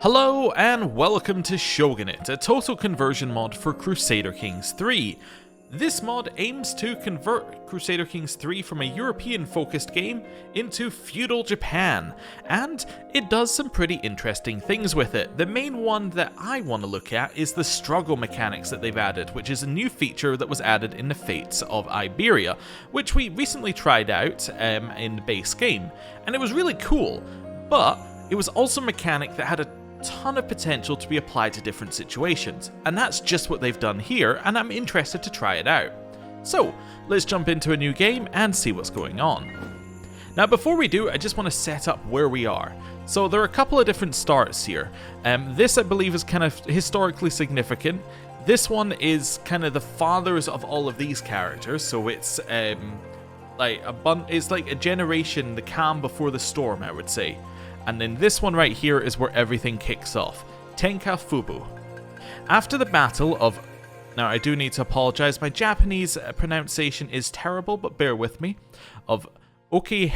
Hello and welcome to Shogunate, a total conversion mod for Crusader Kings 3. This mod aims to convert Crusader Kings 3 from a European-focused game into Feudal Japan, and it does some pretty interesting things with it. The main one that I want to look at is the struggle mechanics that they've added, which is a new feature that was added in the Fates of Iberia, which we recently tried out in the base game, and it was really cool, but it was also a mechanic that had a ton of potential to be applied to different situations, and that's just what they've done here, and I'm interested to try it out. So let's jump into a new game and see what's going on. Now before we do, I just want to set up where we are. So there are a couple of different starts here. This I believe is kind of historically significant. This one is kind of the fathers of all of these characters, so it's like a generation, the calm before the storm, I would say. And then this one right here is where everything kicks off. Tenka Fubu. After the battle of... Now I do need to apologize, my Japanese pronunciation is terrible, but bear with me. Of Okehazama,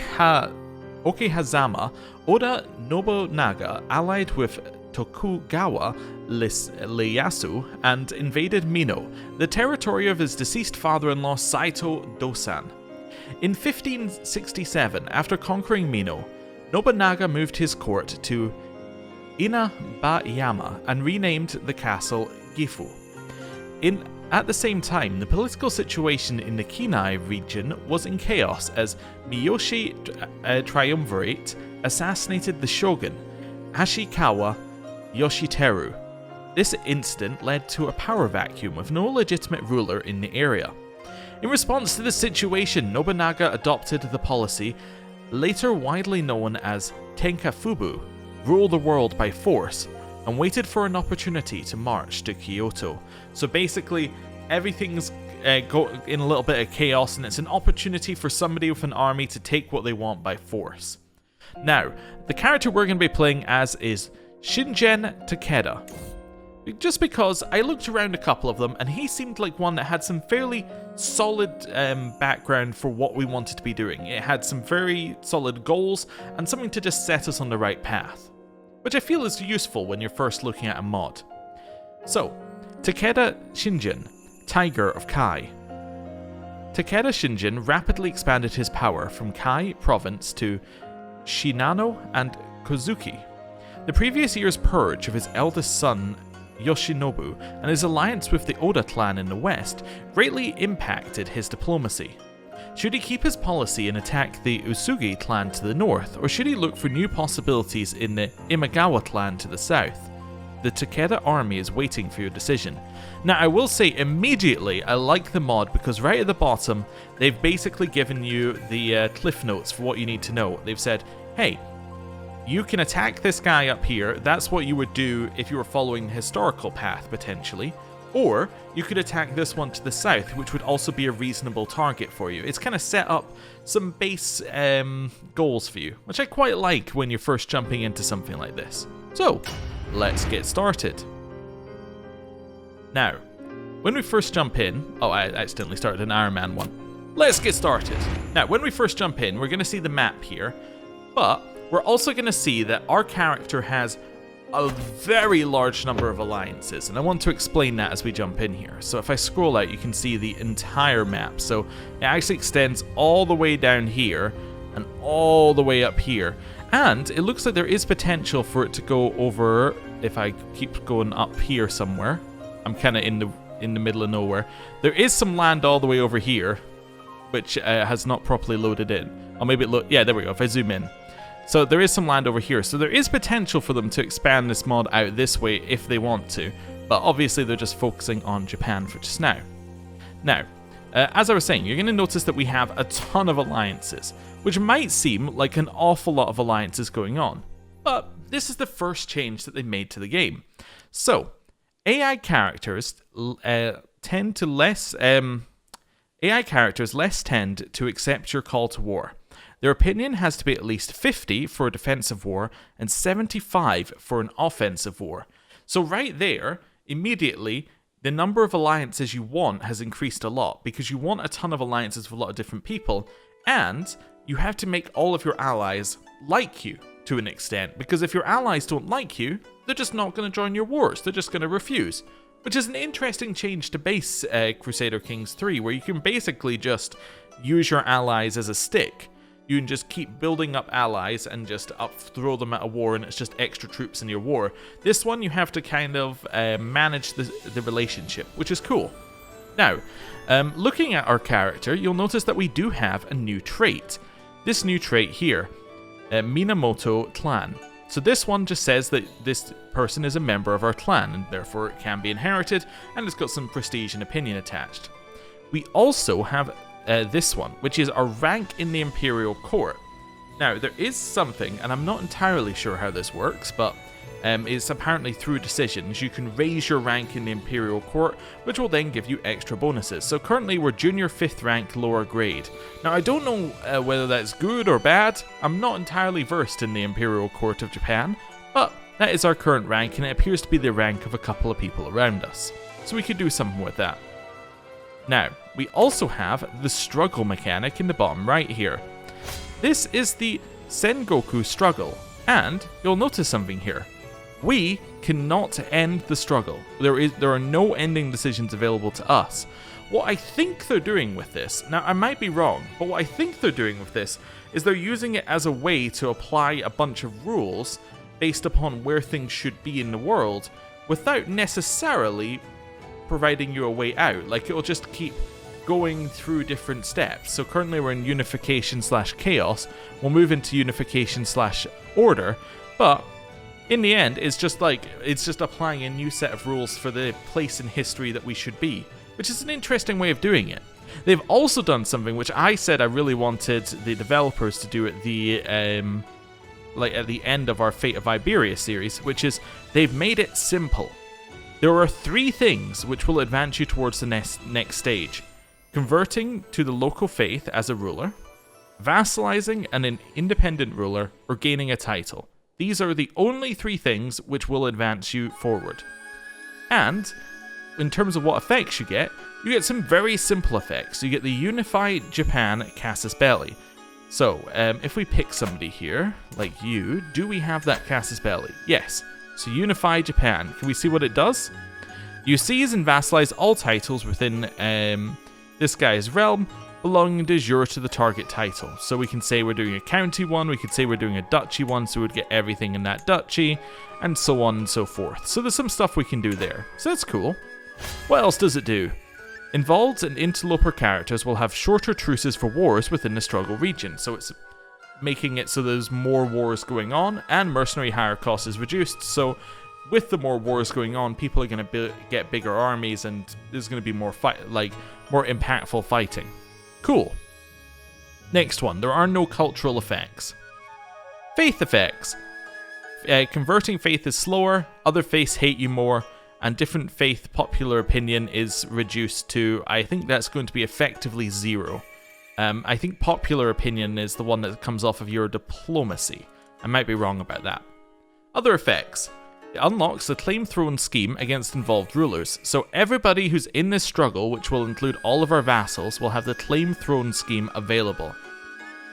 Oda Nobunaga allied with Tokugawa Ieyasu and invaded Mino, the territory of his deceased father-in-law Saito Dosan. In 1567, after conquering Mino, Nobunaga moved his court to Inabayama and renamed the castle Gifu. At the same time, the political situation in the Kinai region was in chaos as Miyoshi Triumvirate assassinated the shogun, Ashikawa Yoshiteru. This incident led to a power vacuum with no legitimate ruler in the area. In response to the situation, Nobunaga adopted the policy later widely known as Tenka Fubu, rule the world by force, and waited for an opportunity to march to Kyoto. So basically, everything's in a little bit of chaos, and it's an opportunity for somebody with an army to take what they want by force. Now, the character we're going to be playing as is Shingen Takeda. Just because I looked around a couple of them, and he seemed like one that had some fairly solid background for what we wanted to be doing. It had some very solid goals, and something to just set us on the right path, which I feel is useful when you're first looking at a mod. So, Takeda Shingen, Tiger of Kai. Takeda Shingen rapidly expanded his power from Kai province to Shinano and Kozuki. The previous year's purge of his eldest son Yoshinobu and his alliance with the Oda clan in the west greatly impacted his diplomacy. Should he keep his policy and attack the Usugi clan to the north, or should he look for new possibilities in the Imagawa clan to the south? The Takeda army is waiting for your decision. Now I will say immediately I like the mod because right at the bottom they've basically given you the cliff notes for what you need to know. They've said, hey, you can attack this guy up here, that's what you would do if you were following the historical path, potentially. Or, you could attack this one to the south, which would also be a reasonable target for you. It's kind of set up some base goals for you, which I quite like when you're first jumping into something like this. So, let's get started. Now, when we first jump in... Oh, I accidentally started an Iron Man one. Let's get started. Now, when we first jump in, we're going to see the map here, but we're also going to see that our character has a very large number of alliances, and I want to explain that as we jump in here. So if I scroll out, you can see the entire map. So it actually extends all the way down here and all the way up here. And it looks like there is potential for it to go over, if I keep going up here somewhere. I'm kind of in the middle of nowhere. There is some land all the way over here, which has not properly loaded in. Or maybe yeah, there we go, if I zoom in. So there is some land over here, so there is potential for them to expand this mod out this way if they want to, but obviously they're just focusing on Japan for just now. Now, as I was saying, you're going to notice that we have a ton of alliances, which might seem like an awful lot of alliances going on, but this is the first change that they made to the game. So, AI characters tend to less accept your call to war. Their opinion has to be at least 50 for a defensive war and 75 for an offensive war. So right there, immediately, the number of alliances you want has increased a lot because you want a ton of alliances with a lot of different people, and you have to make all of your allies like you. to an extent, because if your allies don't like you, they're just not going to join your wars, they're just going to refuse. Which is an interesting change to base Crusader Kings 3, where you can basically just use your allies as a stick. You can just keep building up allies and just throw them at a war, and it's just extra troops in your war. This one you have to kind of manage the relationship, which is cool. Now, looking at our character, you'll notice that we do have a new trait. This new trait here, Minamoto Clan. So this one just says that this person is a member of our clan, and therefore it can be inherited, and it's got some prestige and opinion attached. We also have this one, which is our rank in the Imperial Court. Now, there is something, and I'm not entirely sure how this works, but it's apparently through decisions. You can raise your rank in the Imperial Court, which will then give you extra bonuses. So currently we're junior 5th rank, lower grade. Now, I don't know whether that's good or bad. I'm not entirely versed in the Imperial Court of Japan, but that is our current rank, and it appears to be the rank of a couple of people around us. So we could do something with that. Now, we also have the struggle mechanic in the bottom right here. This is the Sengoku struggle, and you'll notice something here. We cannot end the struggle. There are no ending decisions available to us. What I think they're doing with this, now I might be wrong, but what I think they're doing with this is they're using it as a way to apply a bunch of rules based upon where things should be in the world without necessarily providing you a way out. Like, it'll just keep going through different steps. So currently we're in unification/chaos. We'll move into unification/order, but in the end, it's just applying a new set of rules for the place in history that we should be, which is an interesting way of doing it. They've also done something which I said I really wanted the developers to do at the at the end of our Fate of Iberia series, which is they've made it simple. There are 3 things which will advance you towards the next stage: converting to the local faith as a ruler, vassalizing an independent ruler, or gaining a title. These are the only 3 things which will advance you forward. And in terms of what effects you get some very simple effects. You get the Unified Japan Casus Belli. So, if we pick somebody here, like you, do we have that Casus Belli? Yes. So Unified Japan, can we see what it does? You seize and vassalize all titles within this guy's realm, belonging de jure to the target title. So we can say we're doing a county one, we could say we're doing a duchy one, so we'd get everything in that duchy, and so on and so forth. So there's some stuff we can do there. So that's cool. What else does it do? Involved and interloper characters will have shorter truces for wars within the struggle region. So it's making it so there's more wars going on, and mercenary hire cost is reduced. So with the more wars going on, people are going to get bigger armies, and there's going to be more more impactful fighting. Cool. Next one, there are no cultural effects. Faith effects. Converting faith is slower, other faiths hate you more, and different faith popular opinion is reduced to, I think that's going to be effectively 0. I think popular opinion is the one that comes off of your diplomacy. I might be wrong about that. Other effects. It unlocks the Claim Throne scheme against involved rulers, so everybody who's in this struggle, which will include all of our vassals, will have the Claim Throne scheme available.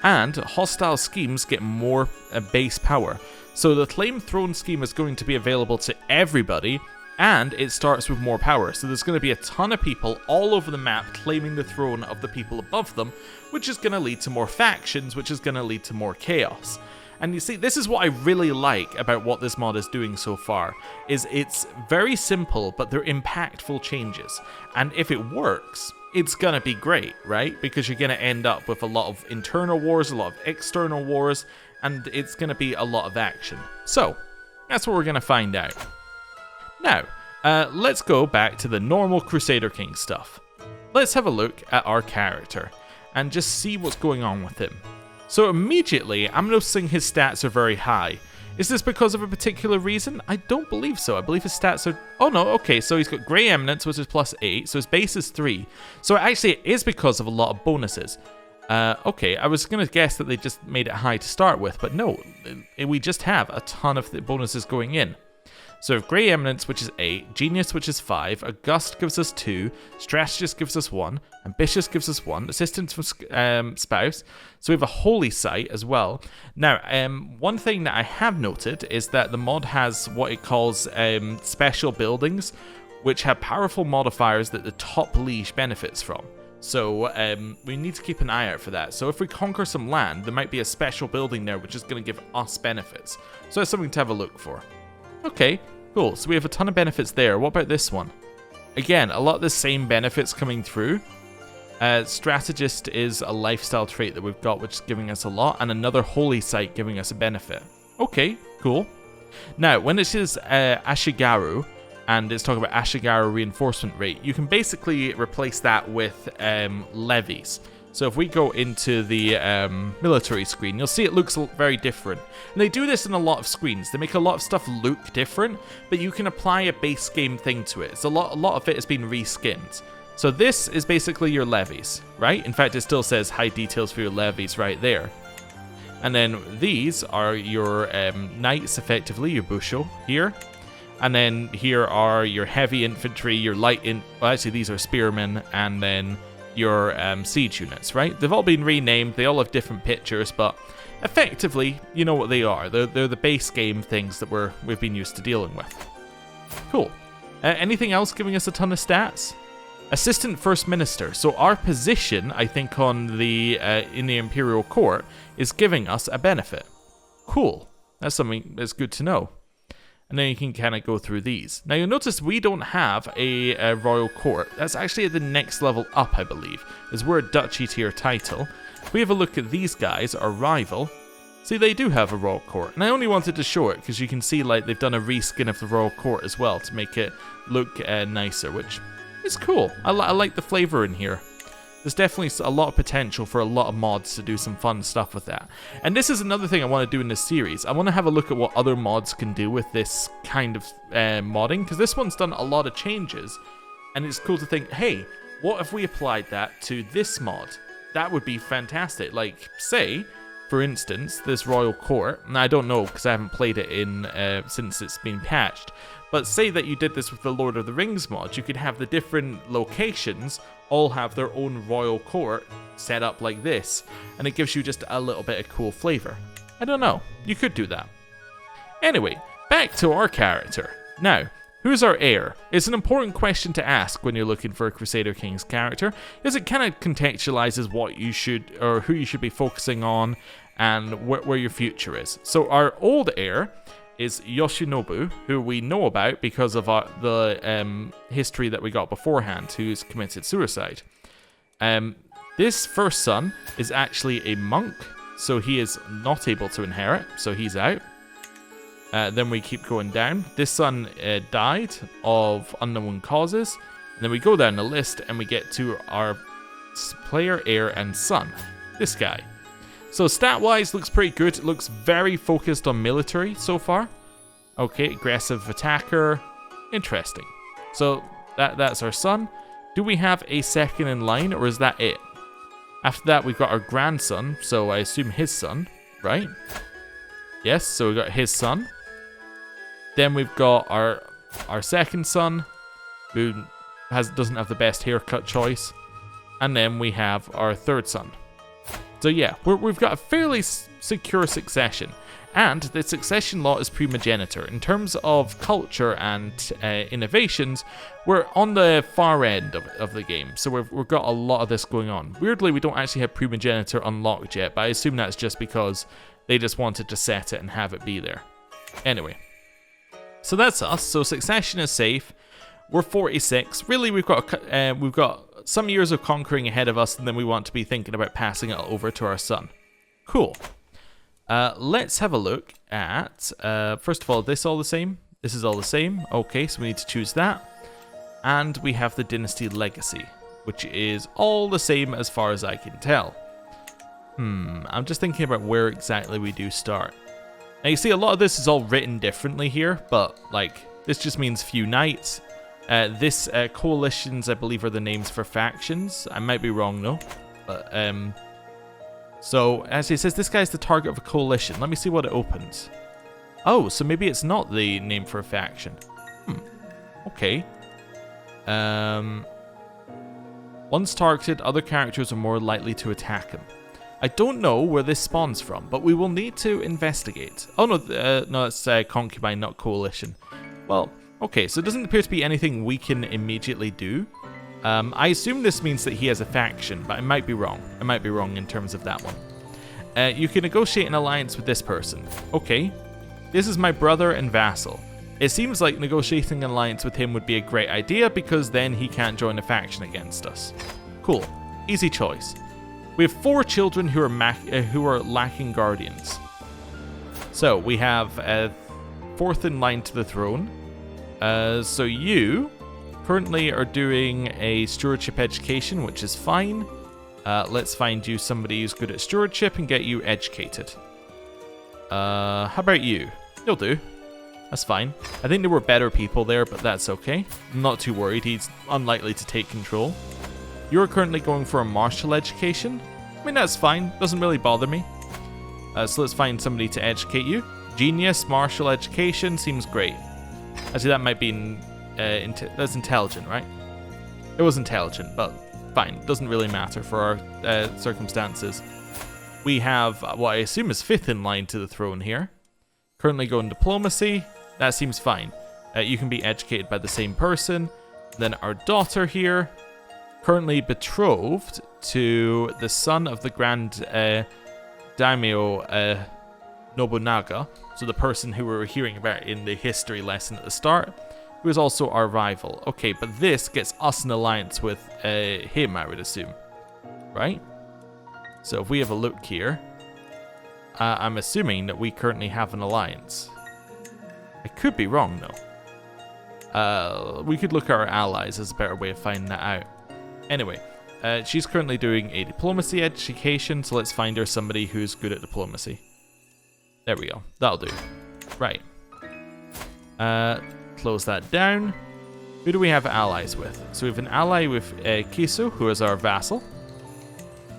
And hostile schemes get more base power, so the Claim Throne scheme is going to be available to everybody, and it starts with more power, so there's going to be a ton of people all over the map claiming the throne of the people above them, which is going to lead to more factions, which is going to lead to more chaos. And you see, this is what I really like about what this mod is doing so far, is it's very simple, but they're impactful changes. And if it works, it's gonna be great, right? Because you're gonna end up with a lot of internal wars, a lot of external wars, and it's gonna be a lot of action. So, that's what we're gonna find out. Now, let's go back to the normal Crusader King stuff. Let's have a look at our character, and just see what's going on with him. So immediately, I'm noticing his stats are very high. Is this because of a particular reason? I don't believe so. I believe his stats are... Oh no, okay, so he's got Grey Eminence, which is +8, so his base is 3. So actually it is because of a lot of bonuses. Okay, I was going to guess that they just made it high to start with, but no, we just have a ton of the bonuses going in. So we have Grey Eminence, which is 8, Genius, which is 5, August gives us 2, Strategist gives us 1, Ambitious gives us 1, Assistance from Spouse. So we have a Holy Sight as well. Now, one thing that I have noted is that the mod has what it calls special buildings, which have powerful modifiers that the top liege benefits from. So we need to keep an eye out for that. So if we conquer some land, there might be a special building there which is going to give us benefits. So that's something to have a look for. Okay, cool. So we have a ton of benefits there. What about this one? Again, a lot of the same benefits coming through. Strategist is a lifestyle trait that we've got, which is giving us a lot, and another Holy Sight giving us a benefit. Okay, cool. Now, when it says Ashigaru, and it's talking about Ashigaru reinforcement rate, you can basically replace that with levies. So if we go into the military screen, you'll see it looks very different. And they do this in a lot of screens. They make a lot of stuff look different, but you can apply a base game thing to it. So a lot of it has been reskinned. So this is basically your levies, right? In fact, it still says high details for your levies right there. And then these are your knights, effectively, your busho here. And then here are your heavy infantry, your light well, actually these are spearmen, and then your siege units, right? They've all been renamed, they all have different pictures, but effectively, you know what they are. They're the base game things that we've been used to dealing with. Cool. Anything else giving us a ton of stats? Assistant First Minister. So our position, I think, on the in the Imperial Court is giving us a benefit. Cool. That's something that's good to know. And then you can kind of go through these. Now you'll notice we don't have a royal court. That's actually at the next level up, I believe, as we're a duchy tier title. If we have a look at these guys, our rival, see they do have a royal court. And I only wanted to show it because you can see like they've done a reskin of the royal court as well to make it look nicer, which is cool. I like the flavor in here. There's definitely a lot of potential for a lot of mods to do some fun stuff with that. And this is another thing I want to do in this series. I want to have a look at what other mods can do with this kind of modding, because this one's done a lot of changes. And it's cool to think, hey, what if we applied that to this mod? That would be fantastic. Like, say, for instance, this Royal Court, and I don't know because I haven't played it in since it's been patched, but say that you did this with the Lord of the Rings mod, you could have the different locations all have their own royal court set up like this, and it gives you just a little bit of cool flavor. I don't know, you could do that. Anyway, back to our character. Now, who's our heir? It's an important question to ask when you're looking for a Crusader Kings character, as it kind of contextualizes what you should, or who you should be focusing on, and where your future is. So our old heir is Yoshinobu, who we know about because of the history that we got beforehand, who's committed suicide. This first son is actually a monk, so he is not able to inherit, so he's out. Then we keep going down. This son died of unknown causes. And then we go down the list and we get to our player, heir, and son. This guy. So stat-wise, looks pretty good. It looks very focused on military so far. Okay, aggressive attacker. Interesting. So that's our son. Do we have a second in line, or is that it? After that, we've got our grandson, so I assume his son, right? Yes, so we got his son. Then we've got our second son, who doesn't have the best haircut choice. And then we have our third son. So yeah, we've got a fairly secure succession. And the succession law is primogeniture. In terms of culture and innovations, we're on the far end of the game. So we've got a lot of this going on. Weirdly, we don't actually have primogeniture unlocked yet, but I assume that's just because they just wanted to set it and have it be there. Anyway, so that's us. So succession is safe. We're 46. Really, we've got some years of conquering ahead of us, and then we want to be thinking about passing it over to our son. Cool. Let's have a look at, first of all, this all the same? This is all the same. Okay, so we need to choose that. And we have the Dynasty Legacy, which is all the same as far as I can tell. I'm just thinking about where exactly we do start. Now you see a lot of this is all written differently here, but like, this just means few knights. This coalitions, I believe, are the names for factions. I might be wrong though, but so as it says, this guy's the target of a coalition. Let me see what it opens. Oh, so maybe it's not the name for a faction. Okay. Once targeted, other characters are more likely to attack him. I don't know where this spawns from, but we will need to investigate. Oh no, no, it's concubine, not coalition. Well, okay, so it doesn't appear to be anything we can immediately do. I assume this means that he has a faction, but I might be wrong. I might be wrong in terms of that one. You can negotiate an alliance with this person. Okay, this is my brother and vassal. It seems like negotiating an alliance with him would be a great idea because then he can't join a faction against us. Cool, easy choice. We have 4 children who are lacking guardians. So we have 4th in line to the throne. So you currently are doing a stewardship education, which is fine. Let's find you somebody who's good at stewardship and get you educated. How about you? You'll do. That's fine. I think there were better people there, but that's okay. I'm not too worried. He's unlikely to take control. You're currently going for a martial education. I mean, that's fine. Doesn't really bother me. So let's find somebody to educate you. Genius, martial education seems great. Actually, that might be... that's intelligent, right? It was intelligent, but fine. Doesn't really matter for our circumstances. We have what I assume is 5th in line to the throne here. Currently going diplomacy. That seems fine. You can be educated by the same person. Then our daughter here, currently betrothed to the son of the Grand Daimyo Nobunaga, so the person who we were hearing about in the history lesson at the start, who is also our rival. Okay, but this gets us an alliance with him, I would assume. Right? So if we have a look here, I'm assuming that we currently have an alliance. I could be wrong, though. We could look at our allies as a better way of finding that out. Anyway, she's currently doing a diplomacy education, so let's find her somebody who's good at diplomacy. There we go. That'll do. Right. Close that down. Who do we have allies with? So we have an ally with Kisu, who is our vassal.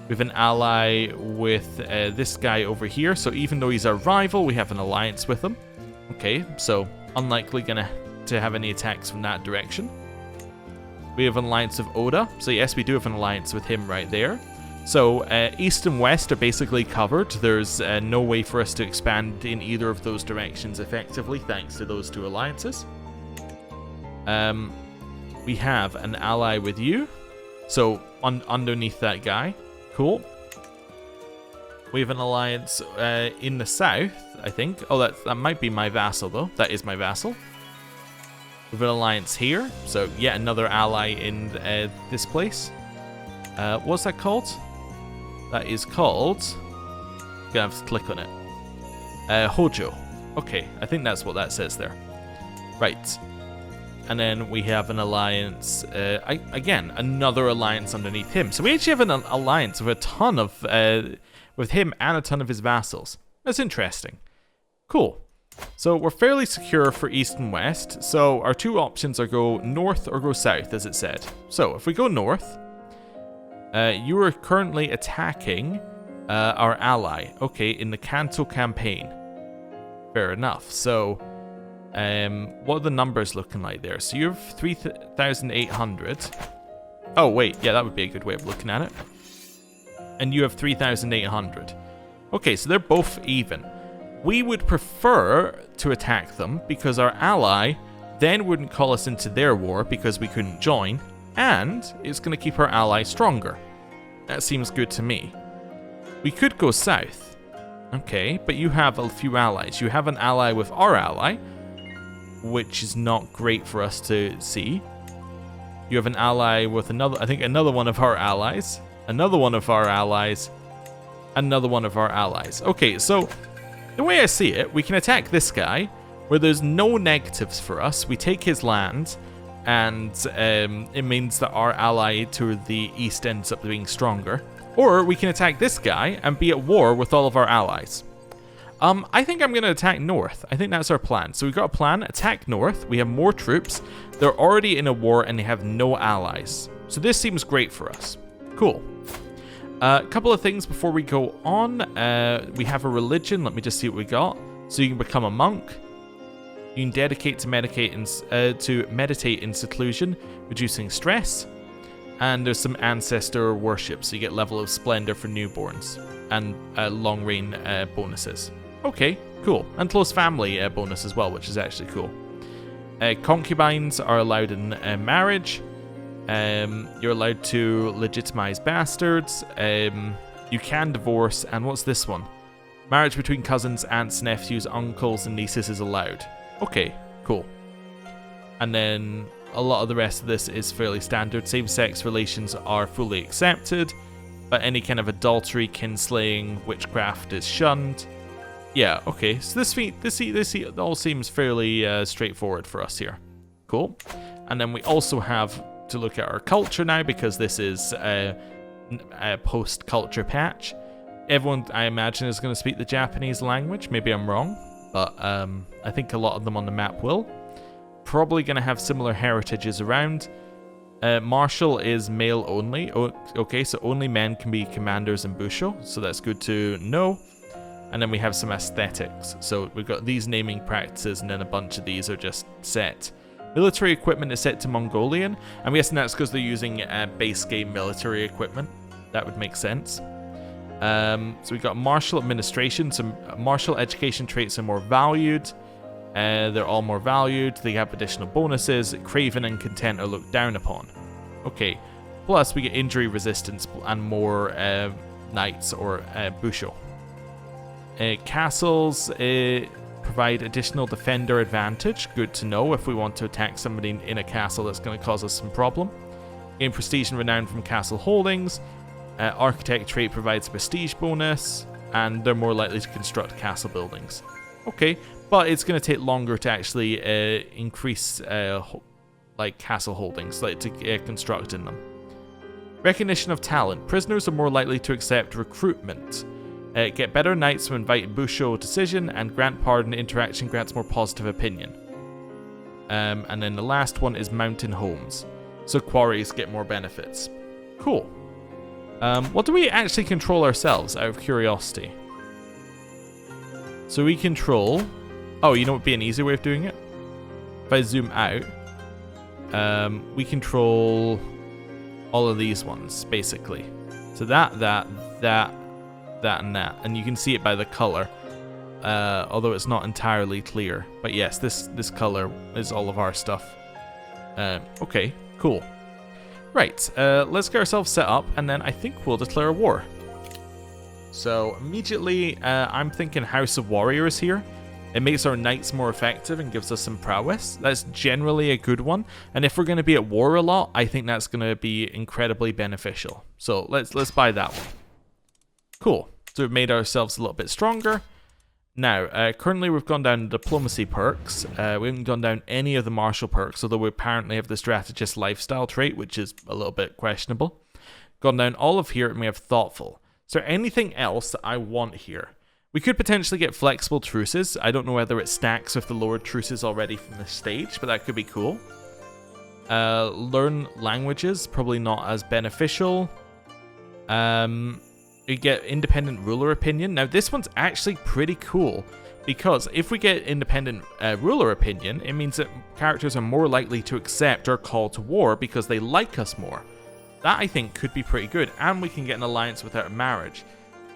We have an ally with this guy over here, so even though he's our rival, we have an alliance with him. Okay, so unlikely to have any attacks from that direction. We have an alliance with Oda, so yes, we do have an alliance with him right there. So east and west are basically covered. There's no way for us to expand in either of those directions effectively, thanks to those 2 alliances. We have an ally with you, so underneath that guy. Cool. We have an alliance in the south, I think. Oh, that might be my vassal, though. That is my vassal. We have an alliance here, so yet another ally in this place. What's that called? That is called... I'm gonna have to click on it. Hojo. Okay, I think that's what that says there. Right. And then we have an alliance, again, another alliance underneath him. So we actually have an alliance with a ton of, with him and a ton of his vassals. That's interesting. Cool. So we're fairly secure for east and west. So our 2 options are go north or go south, as it said. So if we go north, you are currently attacking our ally, okay, in the Kanto campaign. Fair enough. So... what are the numbers looking like there? So you have 3,800. Oh, wait. Yeah, that would be a good way of looking at it. And you have 3,800. Okay, so they're both even. We would prefer to attack them because our ally then wouldn't call us into their war because we couldn't join, and it's going to keep our ally stronger. That seems good to me. We could go south. Okay, but you have a few allies. You have an ally with our ally, which is not great for us to see. You have an ally with another one of our allies, another one of our allies, another one of our allies. Okay, so the way I see it, we can attack this guy where there's no negatives for us. We take his land, and it means that our ally to the east ends up being stronger. Or we can attack this guy and be at war with all of our allies. I think I'm going to attack north. I think that's our plan. So we've got a plan, attack north. We have more troops. They're already in a war and they have no allies. So this seems great for us. Cool. A couple of things before we go on. We have a religion. Let me just see what we got. So you can become a monk. You can dedicate to meditate in seclusion, reducing stress. And there's some ancestor worship, so you get level of splendor for newborns and long reign bonuses. Okay, cool. And close family bonus as well, which is actually cool. Concubines are allowed in marriage. You're allowed to legitimize bastards. You can divorce. And what's this one? Marriage between cousins, aunts, nephews, uncles, and nieces is allowed. Okay, cool. And then a lot of the rest of this is fairly standard. Same-sex relations are fully accepted, but any kind of adultery, kinslaying, witchcraft is shunned. Yeah, okay. So this all seems fairly straightforward for us here. Cool. And then we also have to look at our culture now, because this is a post-culture patch. Everyone, I imagine, is going to speak the Japanese language. Maybe I'm wrong, but I think a lot of them on the map will. Probably going to have similar heritages around. Martial is male only. Okay, so only men can be commanders in Busho, so that's good to know. And then we have some aesthetics. So we've got these naming practices, and then a bunch of these are just set. Military equipment is set to Mongolian. I'm guessing that's because they're using base game military equipment. That would make sense. So we've got martial administration. Some martial education traits are more valued. They're all more valued. They have additional bonuses. Craven and content are looked down upon. Okay. Plus, we get injury resistance and more knights or busho. Castles provide additional defender advantage. Good to know if we want to attack somebody in a castle that's going to cause us some problem. Gain prestige and renown from castle holdings. Architect trait provides prestige bonus, and they're more likely to construct castle buildings. Okay, but it's going to take longer to actually increase like castle holdings, like to construct in them. Recognition of talent. Prisoners are more likely to accept recruitment. Get better knights to invite Busho decision, and grant pardon interaction grants more positive opinion. And then the last one is mountain homes. So quarries get more benefits. Cool. What do we actually control ourselves, out of curiosity? So we control... Oh, you know what would be an easy way of doing it? If I zoom out, we control all of these ones, basically. So that, and that. And you can see it by the color, although it's not entirely clear. But yes, this color is all of our stuff. Okay, cool. Right, let's get ourselves set up, and then I think we'll declare war. So immediately, I'm thinking House of Warriors here. It makes our knights more effective and gives us some prowess. That's generally a good one. And if we're going to be at war a lot, I think that's going to be incredibly beneficial. So let's buy that one. Cool. So we've made ourselves a little bit stronger. Now, currently we've gone down diplomacy perks. We haven't gone down any of the martial perks, although we apparently have the strategist lifestyle trait, which is a little bit questionable. Gone down all of here, and we have thoughtful. Is there anything else that I want here? We could potentially get flexible truces. I don't know whether it stacks with the lowered truces already from this stage, but that could be cool. Learn languages, probably not as beneficial. You get independent ruler opinion. Now this one's actually pretty cool, because if we get independent ruler opinion, it means that characters are more likely to accept our call to war because they like us more. That I think could be pretty good, and we can get an alliance without a marriage.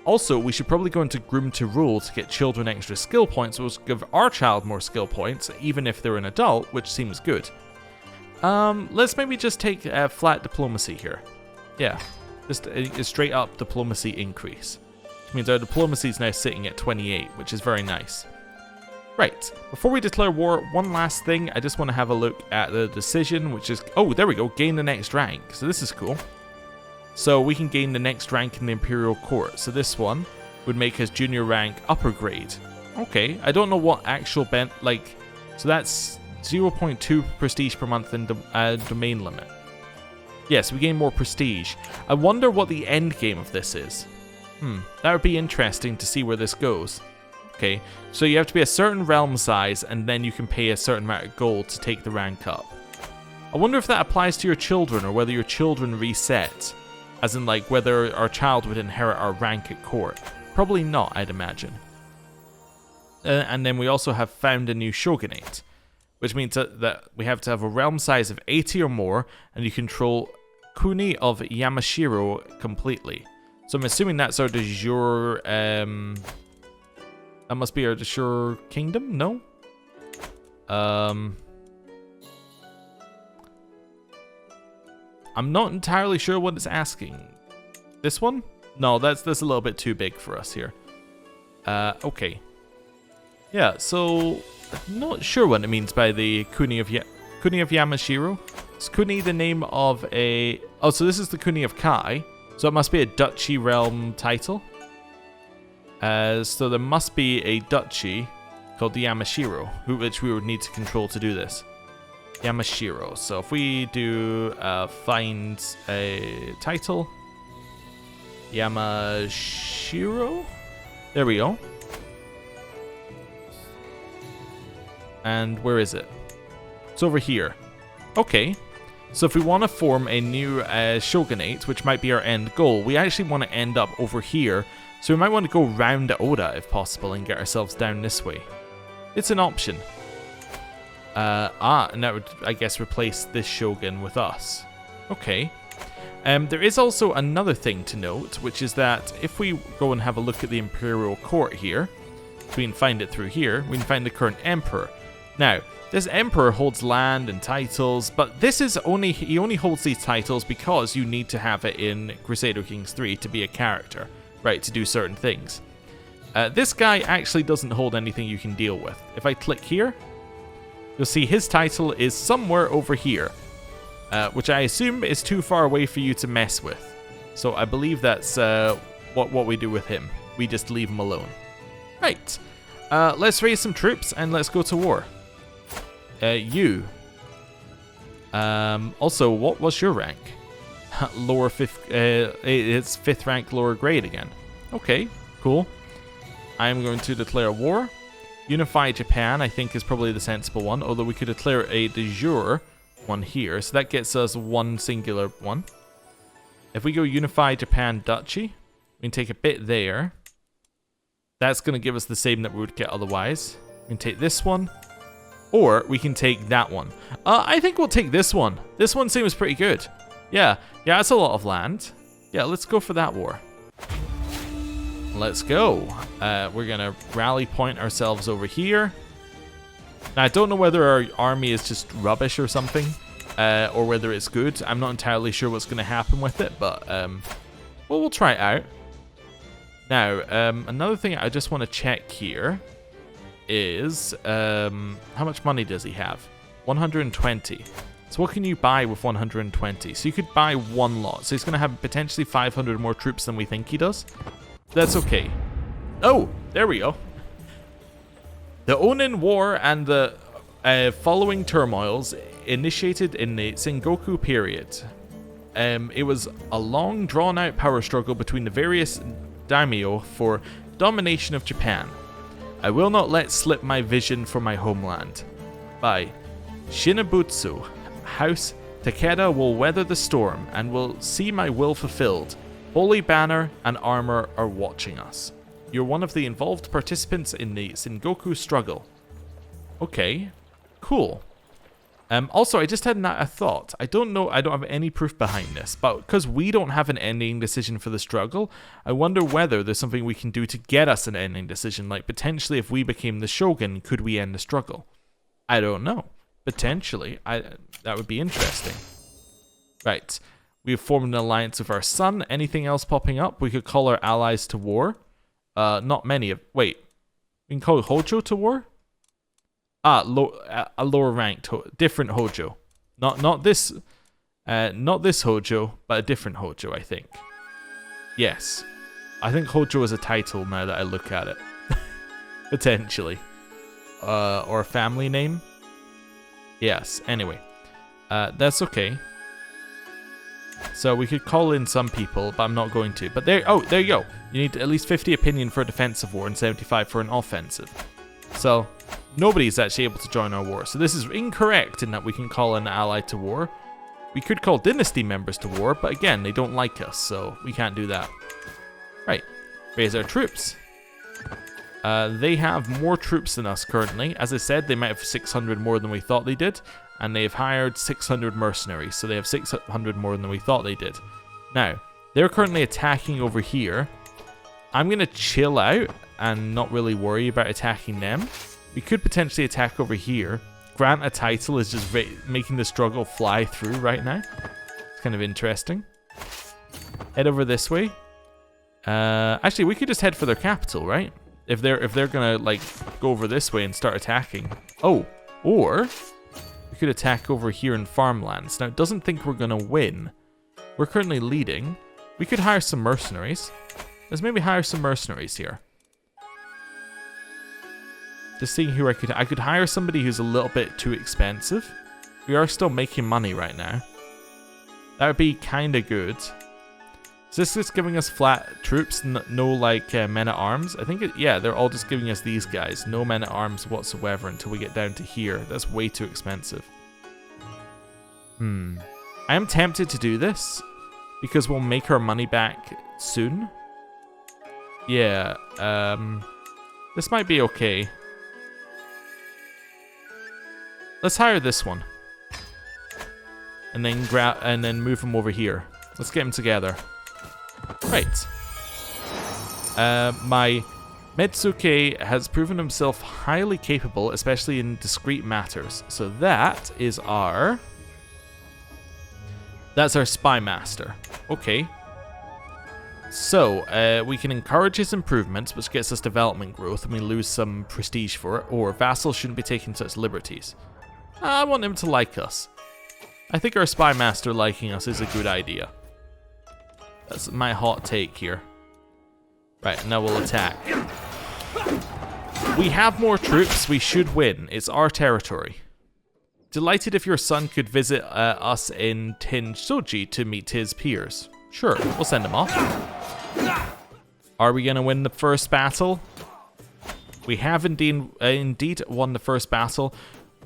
Also, we should probably go into Groom to Rule to get children extra skill points, which will give our child more skill points, even if they're an adult, which seems good. Let's maybe just take flat diplomacy here. Yeah, just a straight up diplomacy increase. Which means our diplomacy is now sitting at 28, which is very nice. Right, before we declare war, one last thing, I just want to have a look at the decision, which is, oh, there we go, gain the next rank. So this is cool. So we can gain the next rank in the Imperial Court. So this one would make us junior rank upper grade. Okay, I don't know what actual so that's 0.2 prestige per month in domain limit. Yes, we gain more prestige. I wonder what the end game of this is. That would be interesting to see where this goes. Okay, so you have to be a certain realm size, and then you can pay a certain amount of gold to take the rank up. I wonder if that applies to your children, or whether your children reset. As in, like, whether our child would inherit our rank at court. Probably not, I'd imagine. And then we also have found a new shogunate. which means that we have to have a realm size of 80 or more, and you control Kuni of Yamashiro completely. So I'm assuming that's our de jure, that must be our de jure kingdom, no? I'm not entirely sure what it's asking. This one? No, that's a little bit too big for us here. Okay. Yeah, so I'm not sure what it means by the Kuni of Yamashiro. Is Kuni the name of a... Oh, so this is the Kuni of Kai. So it must be a duchy realm title. So there must be a duchy called the Yamashiro, which we would need to control to do this. Yamashiro. So if we do find a title, Yamashiro, there we go. And where is it? It's over here. Okay. So if we want to form a new shogunate, which might be our end goal, we actually want to end up over here. So we might want to go round Oda if possible and get ourselves down this way. It's an option. And that would, I guess, replace this shogun with us. Okay. There is also another thing to note, which is that if we go and have a look at the imperial court here, we can find it through here, we can find the current emperor. Now, this emperor holds land and titles, but this is he only holds these titles because you need to have it in Crusader Kings 3 to be a character, right, to do certain things. This guy actually doesn't hold anything you can deal with. If I click here, you'll see his title is somewhere over here, which I assume is too far away for you to mess with. So I believe that's what we do with him. We just leave him alone. Right. Let's raise some troops and let's go to war. You. Also, what was your rank? Lower 5th. It's 5th rank, lower grade again. Okay, cool. I'm going to declare war. Unify Japan, I think, is probably the sensible one. Although we could declare a de jure one here, so that gets us one singular one. If we go Unify Japan Duchy, we can take a bit there. That's going to give us the same that we would get otherwise. We can take this one. Or we can take that one. I think we'll take this one. This one seems pretty good. Yeah, that's a lot of land. Yeah, let's go for that war. Let's go. We're going to rally point ourselves over here. Now, I don't know whether our army is just rubbish or something. Or whether it's good. I'm not entirely sure what's going to happen with it. But, well, we'll try it out. Now, another thing I just want to check here is how much money does he have? 120. So what can you buy with 120? So you could buy one lot. So he's going to have potentially 500 more troops than we think he does. That's okay. Oh, there we go. The Onin War and the following turmoils initiated in the Sengoku period. It was a long, drawn-out power struggle between the various daimyo for domination of Japan. I will not let slip my vision for my homeland. By Shinabutsu, House Takeda will weather the storm and will see my will fulfilled. Holy Banner and armor are watching us. You're one of the involved participants in the Sengoku struggle. Okay, cool. Also, I just had a thought. I don't have any proof behind this, but because we don't have an ending decision for the struggle, I wonder whether there's something we can do to get us an ending decision, like potentially if we became the shogun, could we end the struggle? I don't know. Potentially. That would be interesting. Right. We have formed an alliance with our son. Anything else popping up? We could call our allies to war. Not many of... Wait. We can call Hojo to war? A lower ranked, different Hojo, not this Hojo, but a different Hojo, I think. Yes, I think Hojo is a title now that I look at it, potentially, or a family name. Yes. Anyway, that's okay. So we could call in some people, but I'm not going to. But there you go. You need at least 50 opinion for a defensive war and 75 for an offensive. So nobody's actually able to join our war. So this is incorrect in that we can call an ally to war. We could call dynasty members to war, but again, they don't like us, so we can't do that. Right. Raise our troops. They have more troops than us currently. As I said, they might have 600 more than we thought they did. And they've hired 600 mercenaries. So they have 600 more than we thought they did. Now, they're currently attacking over here. I'm going to chill out and not really worry about attacking them. We could potentially attack over here. Grant a title is just making the struggle fly through right now. It's kind of interesting. Head over this way. Actually, we could just head for their capital, right? If they're gonna like go over this way and start attacking. Oh, or we could attack over here in farmlands. Now, it doesn't think we're gonna win. We're currently leading. We could hire some mercenaries. Let's maybe hire some mercenaries here. Just seeing who I could hire somebody who's a little bit too expensive. We are still making money right now. That would be kind of good. Is this just giving us flat troops? No like men at arms? I think yeah, they're all just giving us these guys. No men at arms whatsoever until we get down to here. That's way too expensive. I am tempted to do this because we'll make our money back soon. Yeah, this might be okay. Let's hire this one. And then move him over here. Let's get them together. Right. My Metsuke has proven himself highly capable, especially in discrete matters. So that's our spy master. Okay. So, we can encourage his improvements, which gets us development growth, and we lose some prestige for it, or vassals shouldn't be taking such liberties. I want him to like us. I think our spy master liking us is a good idea. That's my hot take here. Right, now we'll attack. We have more troops, we should win. It's our territory. Delighted if your son could visit us in Tensoji to meet his peers. Sure, we'll send him off. Are we going to win the first battle? We have indeed won the first battle.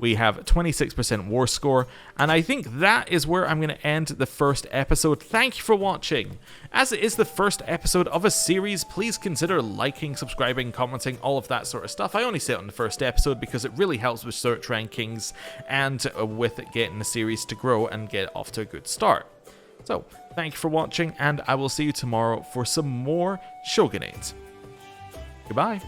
We have 26% war score, and I think that is where I'm going to end the first episode. Thank you for watching. As it is the first episode of a series, please consider liking, subscribing, commenting, all of that sort of stuff. I only say it on the first episode because it really helps with search rankings and with getting the series to grow and get off to a good start. So, thank you for watching, and I will see you tomorrow for some more Shogunate. Goodbye.